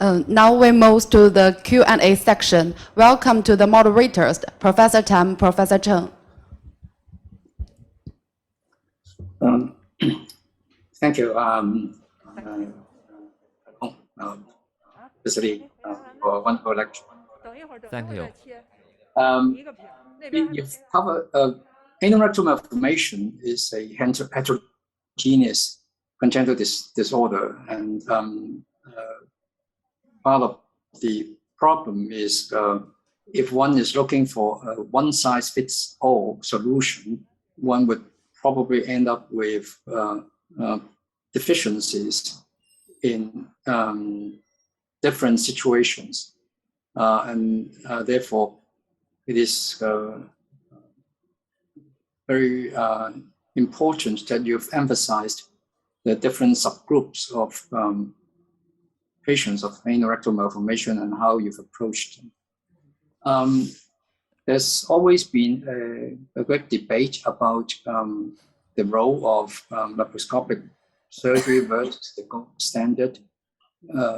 Now we move to the Q&A section. Welcome to the moderators, Professor Tam, Professor Cheng. Thank you, for a wonderful lecture. Thank you. You've covered anorectal malformation is a heterogeneous congenital disorder, and part of the problem is if one is looking for a one-size-fits-all solution, one would probably end up with deficiencies in different situations, and therefore it is very important that you've emphasized the different subgroups of patients of anorectal malformation and how you've approached them. There's always been a great debate about the role of laparoscopic surgery versus the gold standard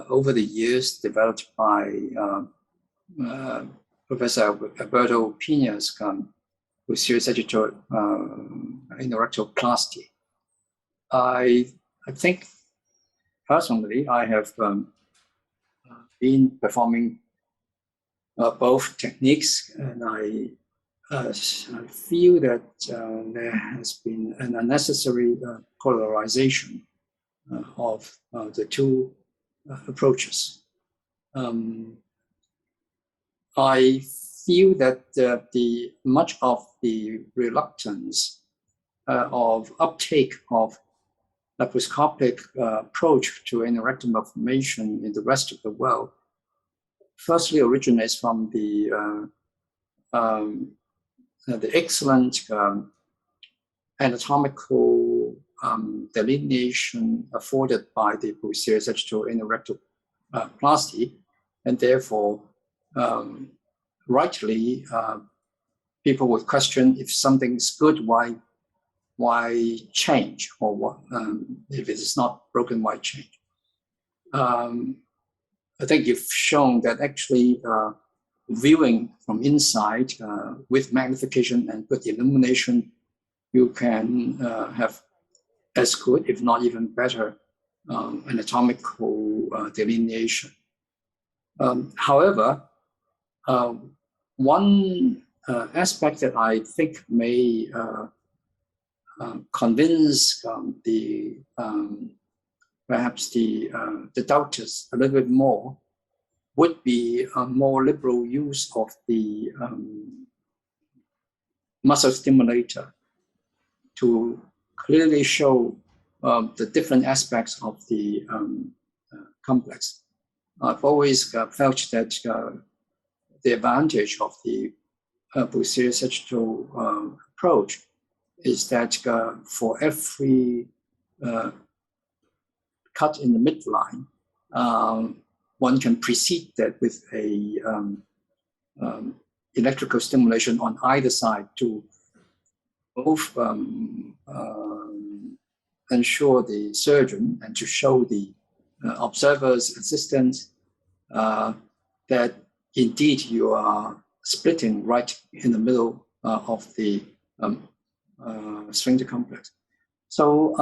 over the years developed by Professor Alberto Pina's posterior sagittal anorectoplasty. I think personally I have been performing both techniques, and I feel that there has been an unnecessary polarization of the two approaches. I feel that much of the reluctance of uptake of laparoscopic approach to anorectal malformation in the rest of the world firstly originates from the excellent anatomical delineation afforded by the posterior sagittal anorectoplasty, and therefore rightly people would question if something's good, why change, or what if it is not broken, why change? I think you've shown that actually viewing from inside with magnification and good illumination, you can have as good, if not even better, anatomical delineation. However, one aspect that I think may convince perhaps the doubters a little bit more would be a more liberal use of the muscle stimulator to clearly show the different aspects of the complex. I've always felt that the advantage of the posterior sagittal approach is that for every cut in the midline, one can precede that with a electrical stimulation on either side to both ensure the surgeon and to show the observers, assistants, that indeed you are splitting right in the middle of the sphincter complex. So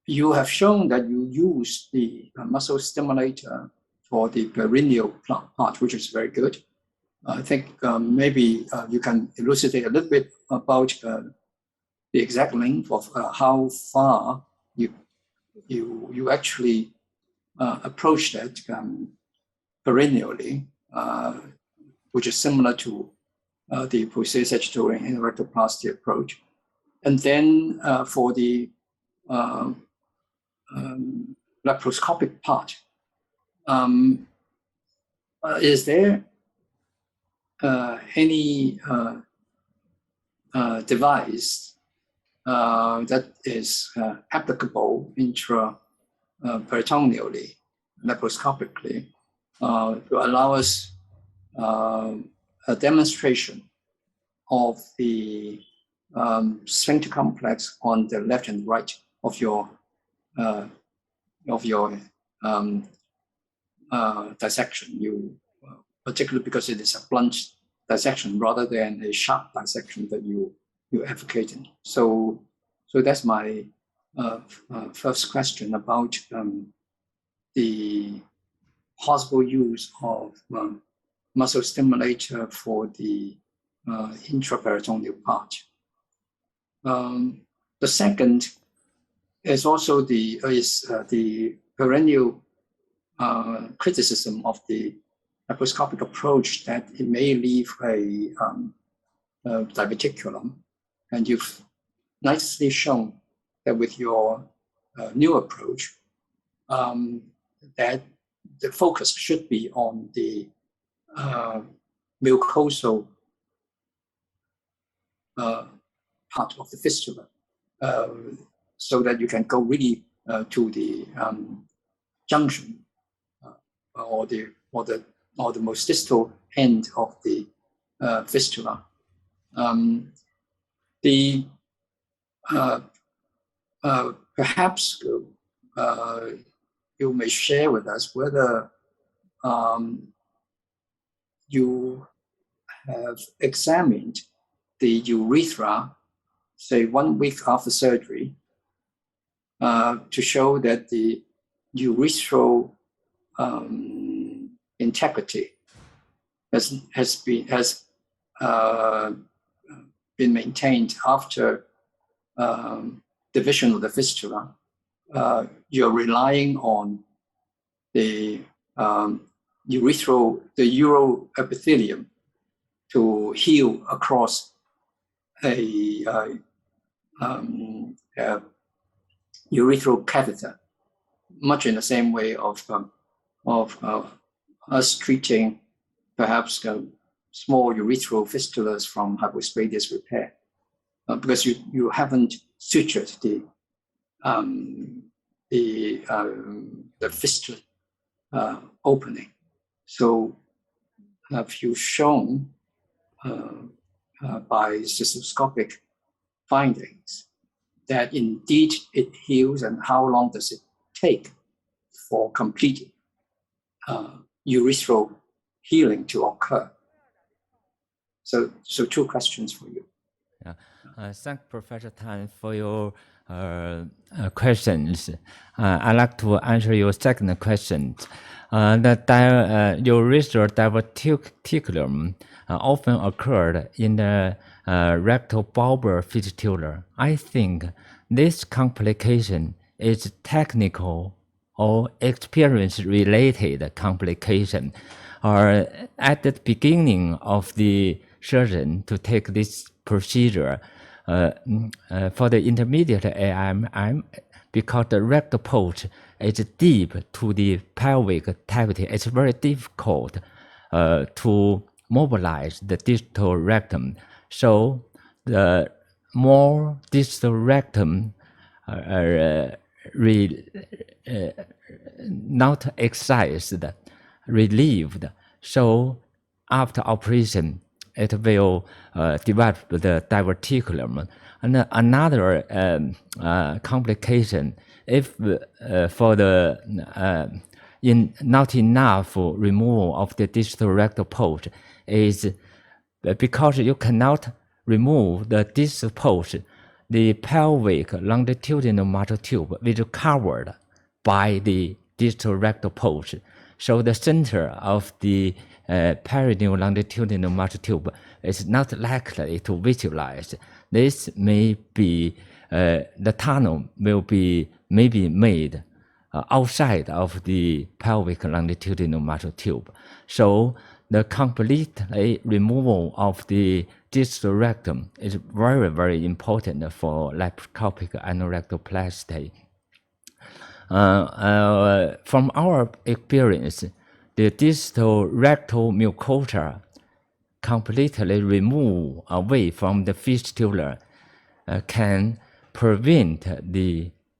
you have shown that you use the muscle stimulator for the perineal part, which is very good. I think maybe you can elucidate a little bit about the exact length of how far you actually approach that perineally, which is similar to the posterior sagittal anorectoplasty approach. And then for the laparoscopic part, is there any device that is applicable intraperitoneally, laparoscopically, to allow us a demonstration of the sphincter complex on the left and right of your dissection. Particularly because it is a blunt dissection rather than a sharp dissection that you're advocating. So that's my first question about the possible use of muscle stimulator for the intraperitoneal part. The second is also the perennial criticism of the laparoscopic approach that it may leave a diverticulum, and you've nicely shown that with your new approach, that the focus should be on the mucosal part of the fistula, so that you can go really to the junction or the most distal end of the fistula. Perhaps you may share with us whether you have examined the urethra, say 1 week after surgery, to show that the urethral integrity has been maintained after division of the fistula. You're relying on the uroepithelium to heal across a urethral catheter, much in the same way of us treating perhaps small urethral fistulas from hypospadias repair, because you haven't sutured the fistula opening. So have you shown by cystoscopic findings that indeed it heals, and how long does it take for complete urethral healing to occur? So 2 questions for you. Yeah. Thank Professor Tan for your questions. I'd like to answer your second question. The urethral diverticulum often occurred in the rectal bulbar fistula. I think this complication is technical or experience-related complication, or at the beginning of the surgeon to take this procedure for the intermediate ARM, because the rectal pouch is deep to the pelvic cavity. It's very difficult to mobilize the distal rectum. So the more distal rectum not excised, relieved. So after operation, it will develop the diverticulum. And another complication, if for the not enough removal of the distal rectal pouch, is because you cannot remove the distal pouch, the pelvic longitudinal muscle tube is covered by the distal rectal pouch. So the center of the perineal longitudinal muscle tube is not likely to visualize. This may be, the tunnel will be maybe made outside of the pelvic longitudinal muscle tube. So the complete removal of the distal rectum is very, very important for laparoscopic anorectoplasty. From our experience, the distal rectal mucosa completely removed away from the fistula can prevent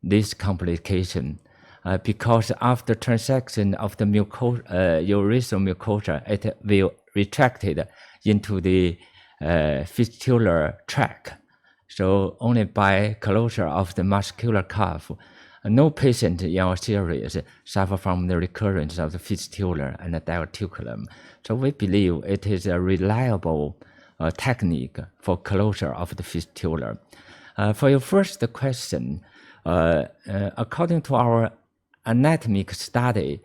this complication, because after transection of the urethral mucosa, it will retracted into the fistular tract. So only by closure of the muscular cuff, no patient in our series suffer from the recurrence of the fistula and the diverticulum. So we believe it is a reliable technique for closure of the fistula. For your first question, according to our anatomic study,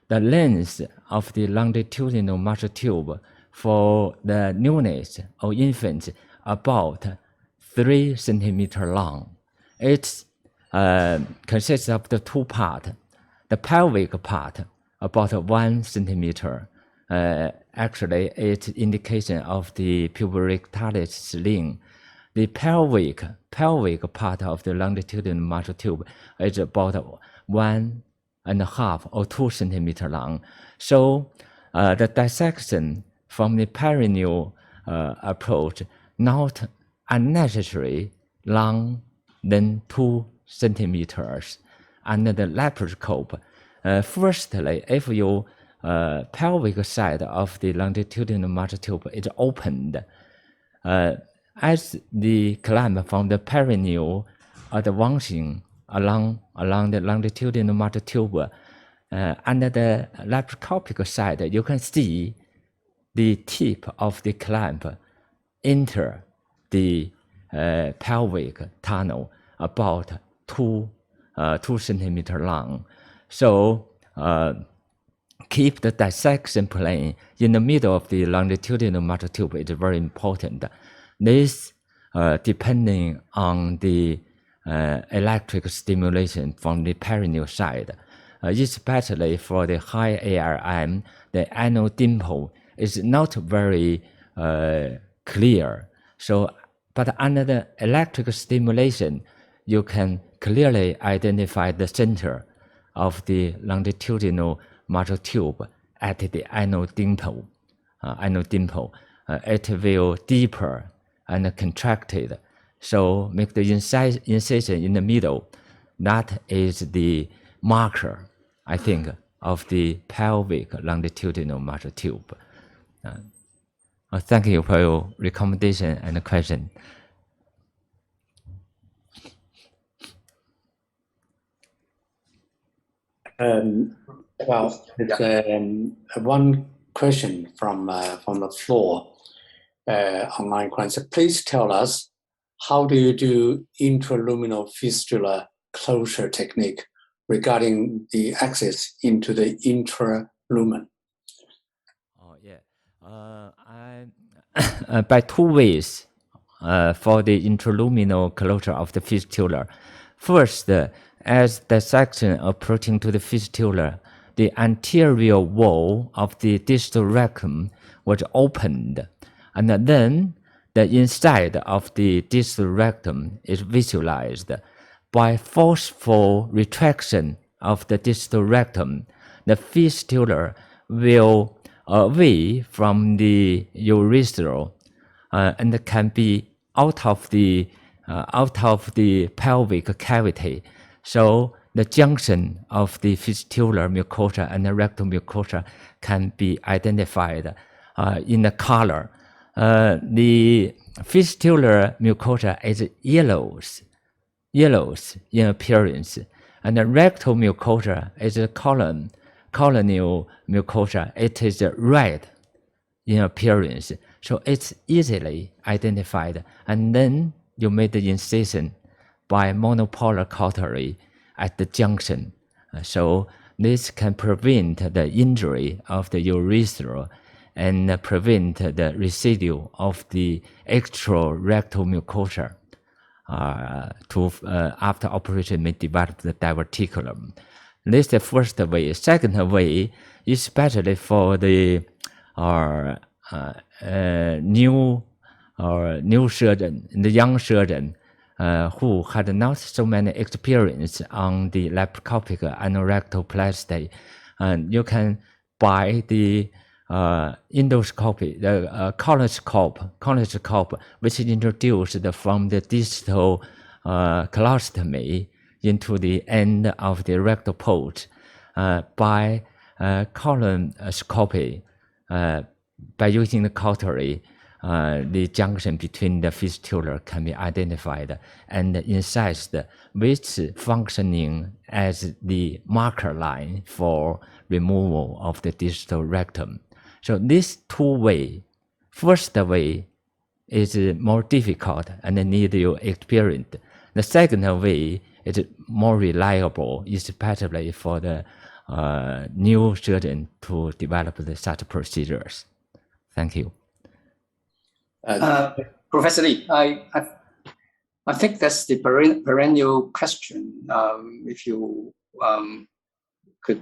the length of the longitudinal muscle tube for the neonates or infants about 3 centimeters long. It consists of the two parts. The pelvic part about 1 centimeter. Actually, it's indication of the puborectalis sling. The pelvic part of the longitudinal muscle tube is about 1.5 or 2 centimeters long. So the dissection from the perineal approach not unnecessary long than 2 centimeters under the laparoscope. Firstly, if your pelvic side of the longitudinal muscle tube is opened, as the clamp from the perineal advancing along the longitudinal muscle tube, under the laparoscopic side, you can see the tip of the clamp enter the pelvic tunnel about 2 centimeters long. So keep the dissection plane in the middle of the longitudinal muscle tube is very important. This depending on the electric stimulation from the perineal side, especially for the high ARM, the anal dimple is not very clear. So, but under the electric stimulation, you can clearly identify the center of the longitudinal muscle tube at the anal dimple. It will deeper and contracted. So make the incision in the middle. That is the marker, I think, of the pelvic longitudinal muscle tube. Thank you for your recommendation and question. Well, it's one question from the floor, online question. Please tell us, how do you do intraluminal fistula closure technique regarding the access into the intralumen? Oh yeah, by 2 ways for the intraluminal closure of the fistula. First, as dissection approaching to the fistula, the anterior wall of the distal rectum was opened, and then the inside of the distal rectum is visualized. By forceful retraction of the distal rectum, the fistula will away from the urethral and can be out of the pelvic cavity. So the junction of the fistular mucosa and the rectal mucosa can be identified in the color. The fistular mucosa is yellows in appearance, and the rectal mucosa is a colonial mucosa. It is red in appearance, so it's easily identified. And then you make the incision by monopolar cautery at the junction. So this can prevent the injury of the urethra and prevent the residue of the extrarectal mucosa after operation may develop the diverticulum. This is the first way. Second way, especially for the new surgeon, the young surgeon who had not so many experience on the laparoscopic anorectoplasty, and you can buy the endoscopy, the colonoscope, which is introduced from the distal colostomy into the end of the rectal port. By colonoscopy, by using the cautery, the junction between the fistula can be identified and incised, which functioning as the marker line for removal of the distal rectum. So this two-way, first way is more difficult and need your experience. The second way is more reliable, especially for the new surgeon to develop such procedures. Thank you. Professor Lee, I think that's the perennial question. If you could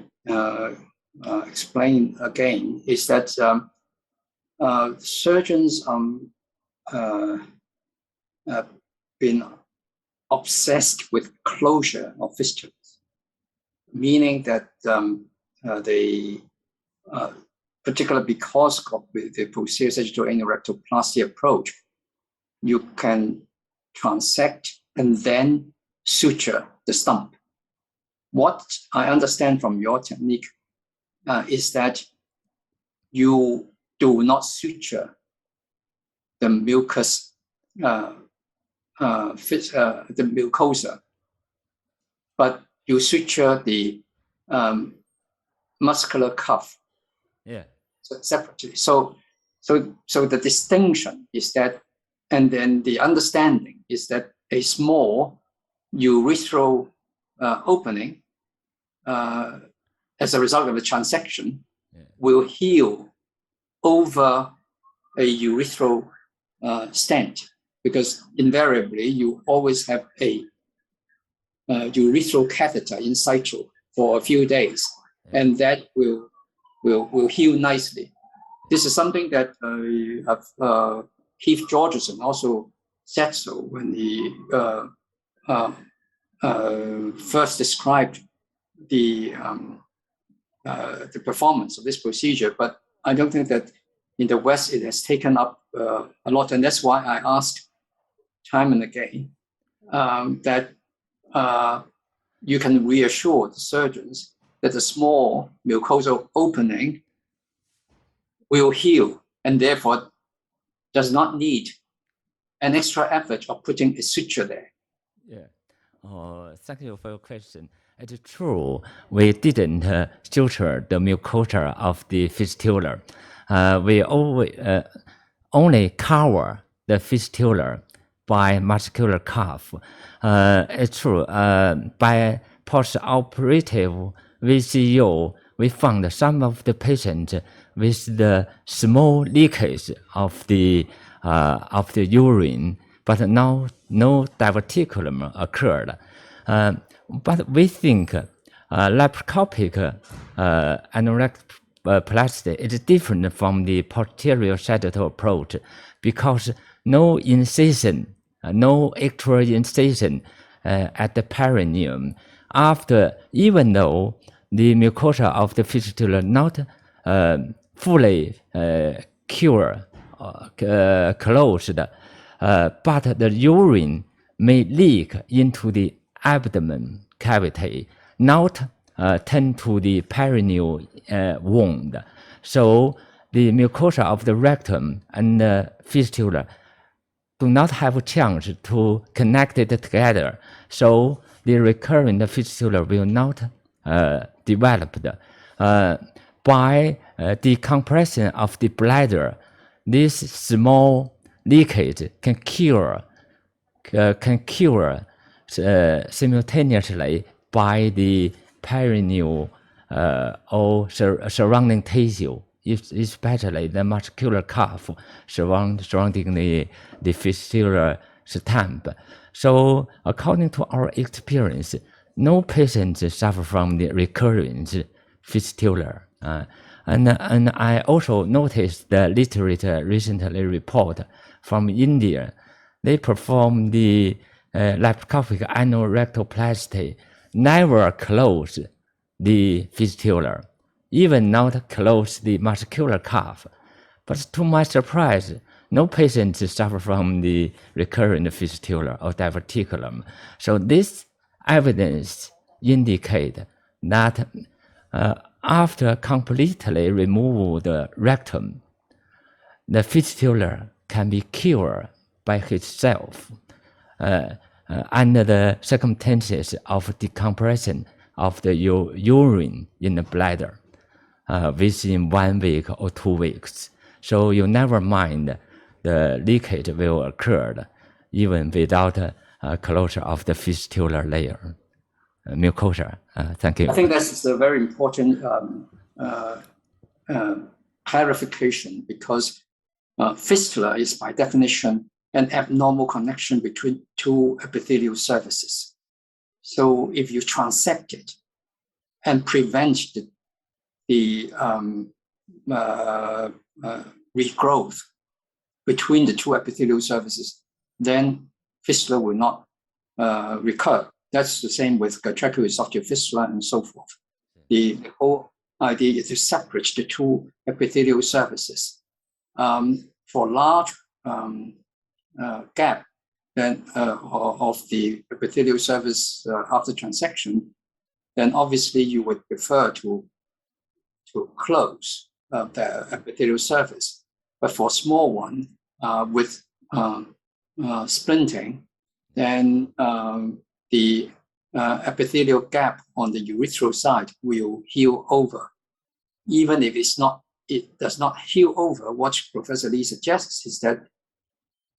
explain again, is that surgeons have been obsessed with closure of fistulas, meaning that they, particularly because of the posterior sagittal anorectoplasty approach, you can transect and then suture the stump. What I understand from your technique is that you do not suture the mucus, the mucosa, but you suture the muscular cuff separately. So the distinction is that, and then the understanding is that a small urethral opening as a result of the transection will heal over a urethral stent, because invariably you always have a urethral catheter in situ for a few days, and that will heal nicely. This is something that Keith Georgeson also said so when he first described the performance of this procedure. But I don't think that in the West it has taken up a lot, and that's why I asked time and again that you can reassure the surgeons that the small mucosal opening will heal and therefore does not need an extra effort of putting a suture there. Thank you for your question. It's true, we didn't suture the mucosa of the fistula. We only cover the fistula by muscular cuff. It's true, by post-operative VCU, we found some of the patients with the small leakage of the urine, but no diverticulum occurred. But we think laparoscopic anorectoplasty is different from the posterior sagittal approach because no incision, no actual incision at the perineum. Even though the mucosa of the fistula not fully closed, but the urine may leak into the abdomen cavity, not tend to the perineal wound. So the mucosa of the rectum and the fistula do not have a chance to connect it together. So the recurrent fistula will not develop. By decompression of the bladder, this small leakage can cure simultaneously by the perineal or surrounding tissue, especially the muscular cuff surrounding the fistular stump. So according to our experience, no patients suffer from the recurrent fistula. And I also noticed the literature recently report from India. They performed the laparoscopic anorectoplasty, never close the fistula, even not close the muscular cuff. But to my surprise, no patients suffer from the recurrent fistula or diverticulum. So this evidence indicates that after completely remove the rectum, the fistula can be cured by itself under the circumstances of decompression of the urine in the bladder within 1 week or 2 weeks. So you never mind the leakage will occur even without closure of the fistula layer, mucosa. Thank you. I think that's a very important clarification, because fistula is by definition an abnormal connection between two epithelial surfaces. So if you transect it and prevent the regrowth between the two epithelial surfaces, then fistula will not recur. That's the same with tracheoesophageal fistula and so forth. The whole idea is to separate the two epithelial surfaces. For large gap then of the epithelial surface after transection, then obviously you would prefer to close the epithelial surface. But for small one with splinting, then the epithelial gap on the urethral side will heal over. Even if it does not heal over, what Professor Lee suggests is that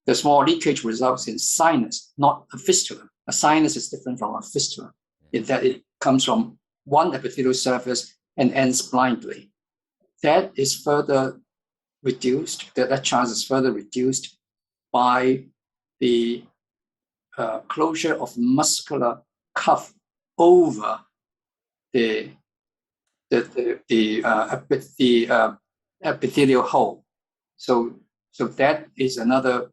the small leakage results in sinus, not a fistula. A sinus is different from a fistula, in that it comes from one epithelial surface and ends blindly. That is further reduced, that chance is further reduced by the closure of muscular cuff over the epithelial hole. So that is another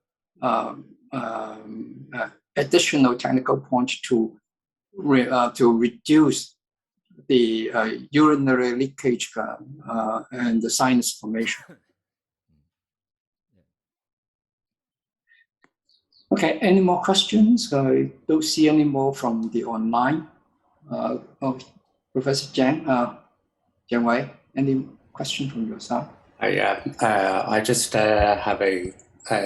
additional technical point to reduce the urinary leakage and the sinus formation. Okay, any more questions? I don't see any more from the online. Professor Jiang, Jiang Wei, any question from your side? I just have a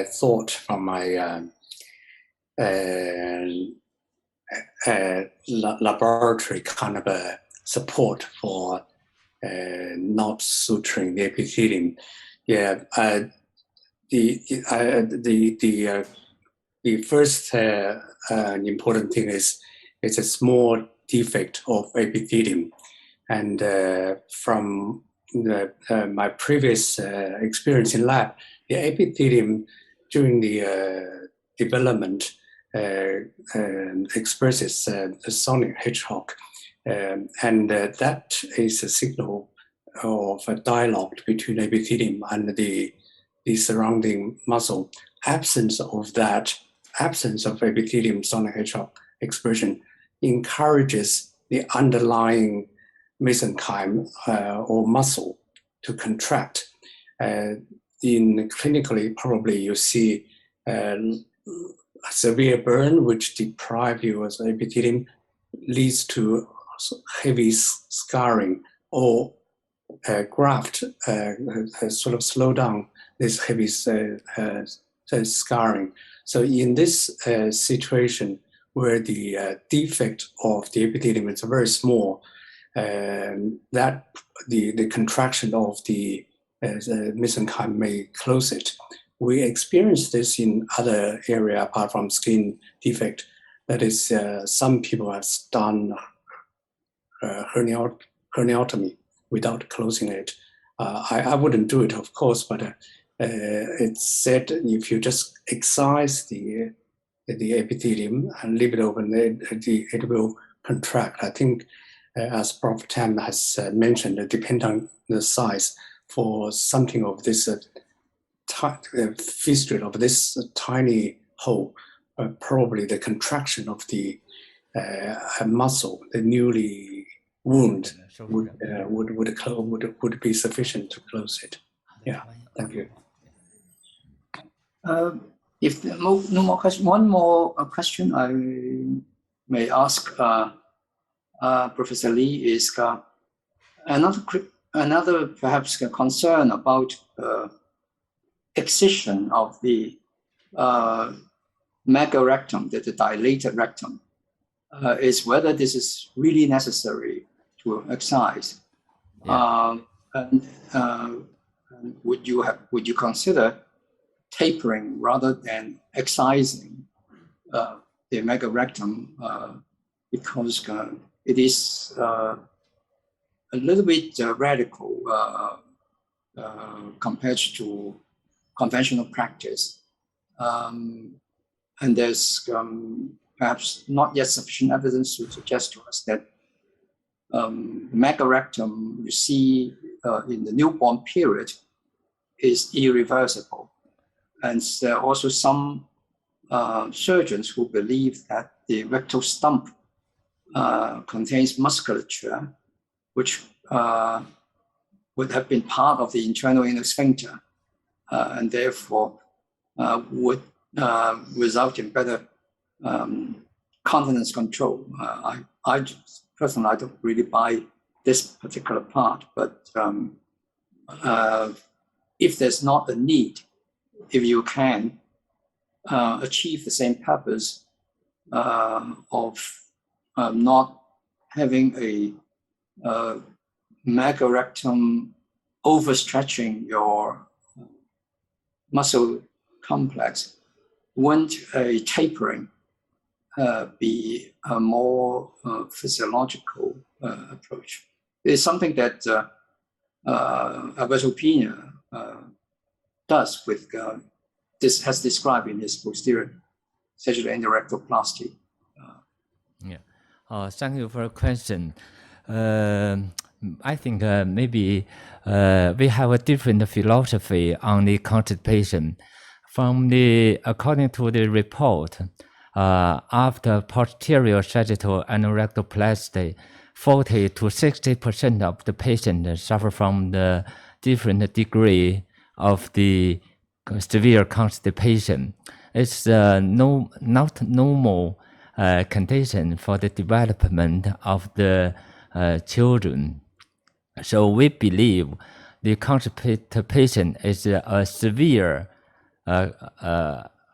thought from my laboratory kind of a support for not suturing the epithelium. Yeah, the first important thing is it's a small defect of epithelium, and from my previous experience in lab, the epithelium during the development expresses the sonic hedgehog, and that is a signal of a dialogue between epithelium and the surrounding muscle. Absence of epithelium sonic hedgehog expression encourages the underlying mesenchyme or muscle to contract. Clinically, probably you see a severe burn which deprives you of epithelium, leads to heavy scarring, or graft sort of slow down this heavy scarring. So in this situation where the defect of the epithelium is very small, that the contraction of the mesenchyme may close it. We experience this in other area apart from skin defect. That is, some people have done herniatomy without closing it. I wouldn't do it, of course, but it's said if you just excise the epithelium and leave it open, it will contract. I think, as Prof. Tam has mentioned, it depends on the size. For something of this fistula, of this tiny hole, probably the contraction of the muscle, the newly wound, would be sufficient to close it. Yeah, thank you. If there are no more questions, one more question I may ask Professor Lee is another perhaps concern about excision of the megarectum, the dilated rectum, is whether this is really necessary to excise. Yeah. And would you consider tapering rather than excising the megarectum, because it is a little bit radical compared to conventional practice. And there's perhaps not yet sufficient evidence to suggest to us that megarectum you see in the newborn period is irreversible. And there are also some surgeons who believe that the rectal stump contains musculature, which would have been part of the internal inner sphincter, and therefore would result in better continence control. I personally, I don't really buy this particular part, but if there's not a need, if you can achieve the same purpose of not having a megarectum overstretching your muscle complex, wouldn't a tapering be a more physiological approach? It's something that Alberto Pina does with this, has described in his posterior sagittal endorectoplasty. Yeah. Thank you for the question. I think maybe we have a different philosophy on the constipation. According to the report, after posterior sagittal anorectoplasty, 40 to 60% of the patients suffer from the different degree of the severe constipation. It's not normal condition for the development of the children. So we believe the constipated patient is a severe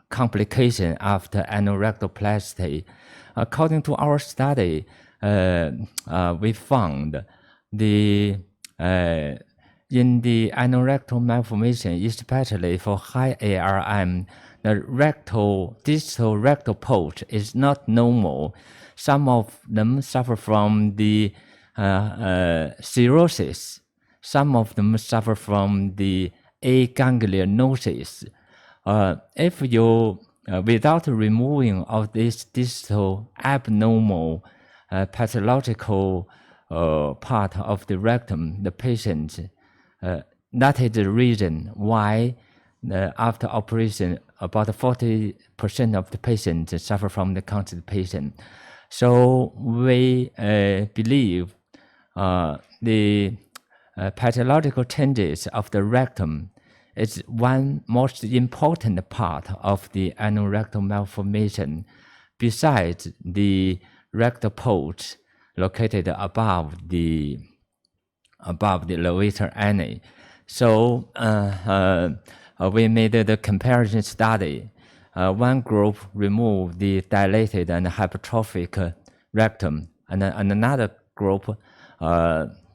complication after anorectoplasty. According to our study, we found in the anorectal malformation, especially for high ARM, the distal rectal pulse is not normal. Some of them suffer from the cirrhosis. Some of them suffer from the aganglionosis. If you, without removing of this distal abnormal pathological part of the rectum, the patient, that is the reason why after operation, about 40% of the patients suffer from the constipation. So we believe the pathological changes of the rectum is one most important part of the anorectal malformation, besides the rectal pulse located above the levator ani. So we made the comparison study. One group removed the dilated and hypertrophic rectum, and another group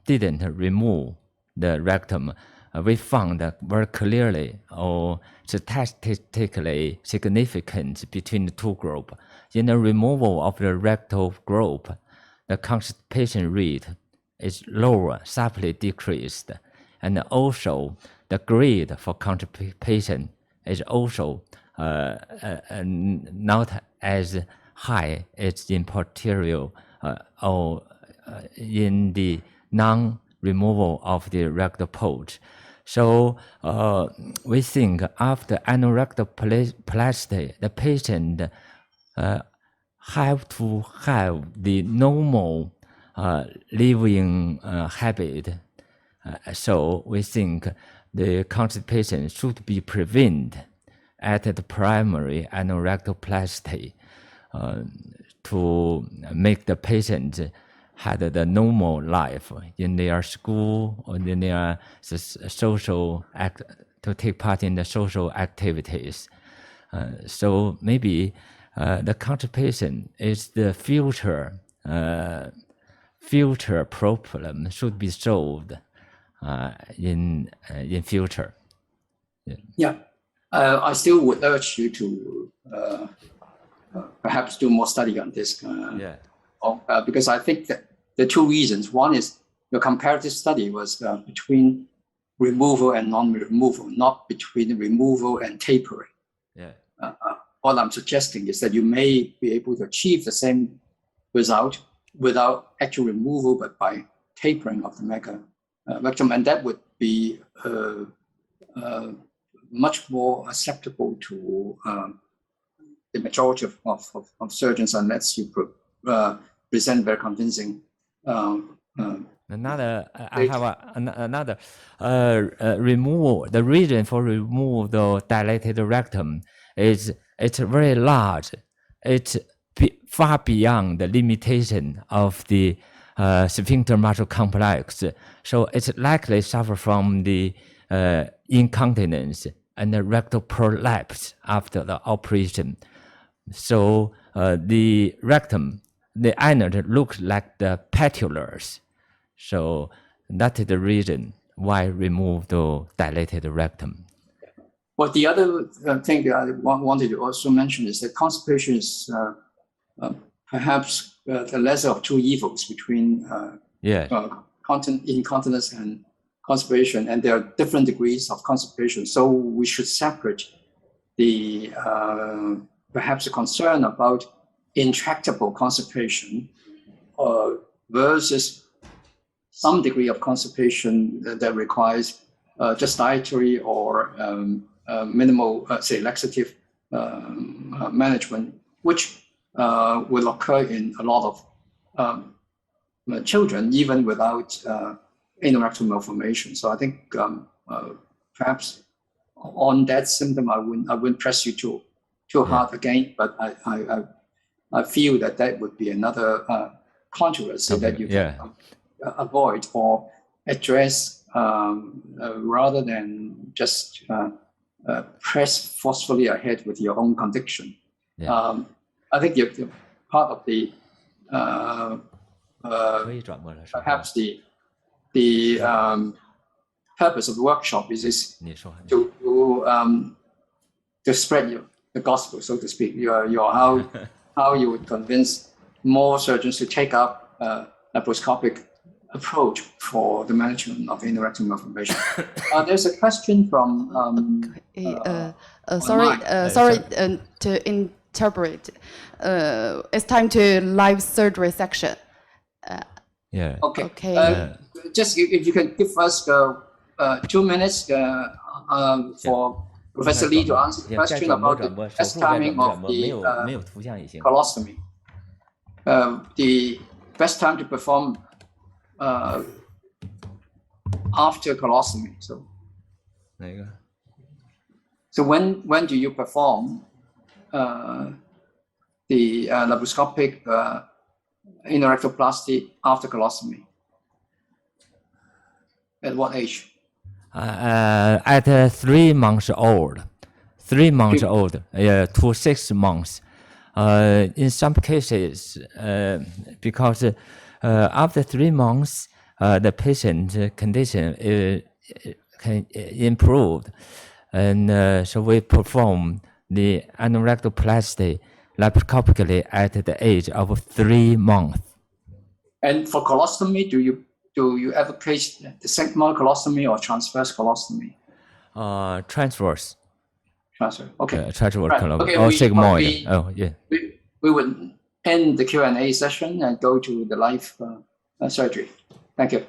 didn't remove the rectum. We found very clearly or statistically significant between the two groups. In the removal of the rectal group, the constipation rate is lower, sharply decreased, and also the grade for constipation is also not as high as in posterior or in the non-removal of the rectal pulse. So we think after anorectoplasty, the patient have to have the normal living habit. So we think the constipation should be prevented at the primary anorectoplasty to make the patient had the normal life in their school or in their social to take part in the social activities. So maybe the constipation is the future problem should be solved in future. Yeah, I still would urge you to perhaps do more study on this. Because I think that there are two reasons. One is your comparative study was between removal and non-removal, not between removal and tapering. What I'm suggesting is that you may be able to achieve the same result without actual removal, but by tapering of the rectum, and that would be much more acceptable to the majority of surgeons, unless you present very convincing. I have another removal. The reason for remove the dilated rectum is it's very large. It's far beyond the limitation of the sphincter muscle complex. So it's likely suffer from the incontinence and the rectal prolapse after the operation. So the rectum, the anus looks like the petulars. So that is the reason why remove the dilated rectum. Well, the other thing that I wanted to also mention is that constipation is perhaps the lesser of two evils between incontinence and constipation, and there are different degrees of constipation. So we should separate the perhaps a concern about intractable constipation versus some degree of constipation that requires just dietary or minimal, say, laxative management, which will occur in a lot of children, even without anorectal malformation. So I think perhaps on that symptom, I wouldn't press you too hard again, but I feel that would be another controversy that you can avoid or address rather than just press forcefully ahead with your own conviction. I think you're part of the perhaps the purpose of the workshop is to spread the gospel, so to speak. Your how you would convince more surgeons to take up laparoscopic approach for the management of anorectal malformation. There's a question from sorry to interpret. It's time to live surgery section. Okay. Just if you can give us 2 minutes for Professor Lee to answer the question about the best timing of the colostomy. The best time to perform after colostomy. So when do you perform the laparoscopic anorectoplasty after colostomy? At what age? At 3 months old. 3 months old, to 6 months. In some cases, because after 3 months, the patient condition can improve, and so we perform the anorectoplasty laparoscopically at the age of 3 months. And for colostomy, do you ever place the sigmoid colostomy or transverse colostomy? Transverse. Transverse. Okay. Transverse colostomy okay, or sigmoid. We would end the Q&A session and go to the live surgery. Thank you.